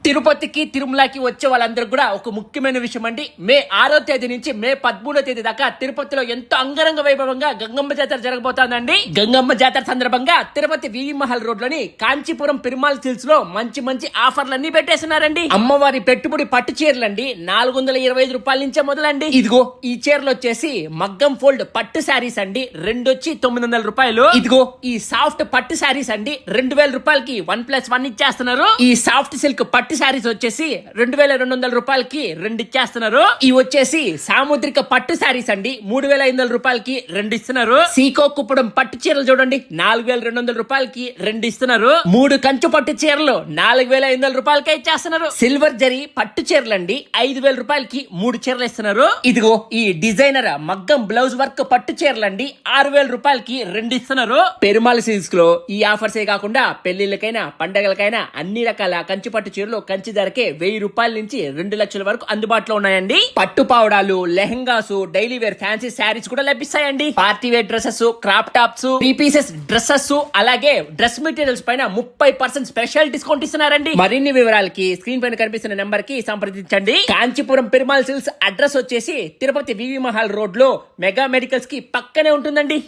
తిరుపతికి తిరుమలకి వచ్చే వాళ్ళందరూ కూడా ఒక ముఖ్యమైన విషయం అండి. మే 6వ తేదీ నుంచి మే 13వ తేదీ దాకా తిరుపతిలో ఎంతో అంగరంగ వైభవంగా గంగమ్మ జాతర జరగబోతోందండి. గంగమ్మ జాతర సందర్భంగా తిరుపతి వివి మహల్ రోడ్ లోని కాంచీపురం పెరుమాల్ సిల్స్ లో మంచి మంచి ఆఫర్లన్నీ పెట్టేస్తున్నారండి. అమ్మవారి పెట్టుబడి పట్టు చీరలండి 425 రూపాయల నుంచే మొదలండి. ఇదిగో ఈ చీరలు వచ్చేసి మగ్గం ఫోల్డ్ పట్టు శారీస్ అండి, రెండు వచ్చి 900 రూపాయలు. ఇదిగో ఈ సాఫ్ట్ పట్టు శారీస్ అండి 2000 రూపాయలకి 1+1 ఇచ్చేస్తున్నారు. ఈ సాఫ్ట్ సిల్క్ పట్టు శారీస్ వచ్చేసి 2200 రూపాయలకి 2 ఇచ్చేస్తున్నారు. ఇవి వచ్చేసి సాముద్రిక పట్టు శారీస్ అండి 3500 రూపాయలకి 2 ఇస్తున్నారు. సీకో కుప్పడం పట్టు చీరలు చూడండి 4200 రూపాయలకి 2 ఇస్తున్నారు. 3 కంచు పట్టు చీరలు 4500 రూపాయలకే ఇచ్చేస్తున్నారు. సిల్వర్ జరీ పట్టు చీరలు అండి 5000 రూపాయలకి 3 చీరలు ఇస్తున్నారు. ఇదిగో ఈ డిజైనర్ మగ్గం బ్లౌజ్ వర్క్ పట్టు చీరలండి 6000 రూపాయలకి 2 ఇస్తున్నారు. పెరుమాళ్ సిల్క్స్ లో ఈ ఆఫర్సే కాకుండా పెళ్లిళ్ళకైనా పండగలకైనా అన్ని రకాల కంచి పట్టు చీరలు కంచి ధరకే 1000 రూపాయల నుంచి 2 లక్షల వరకు అందుబాటులో ఉన్నాయండి. పట్టు పావడాలు, lehengas, daily wear fancy sarees కూడా లభిస్తాయండి. Party wear dresses, crop tops, 3 pieces dresses, అలాగే డ్రెస్ మెటీరియల్స్ పైన 30% స్పెషల్ డిస్కౌంట్ ఇస్తున్నారండి. మరిన్ని వివరాలకి స్క్రీన్ పైన కనిపిస్తున్న నెంబర్ కి సంప్రదించండి. కాంచీపురం పెరుమాల్ సిల్క్స్ అడ్రస్ వచ్చేసి తిరుపతి వివి మహల్ రోడ్ లో మెగా మెడికల్స్ కి పక్కనే ఉంటుందండి.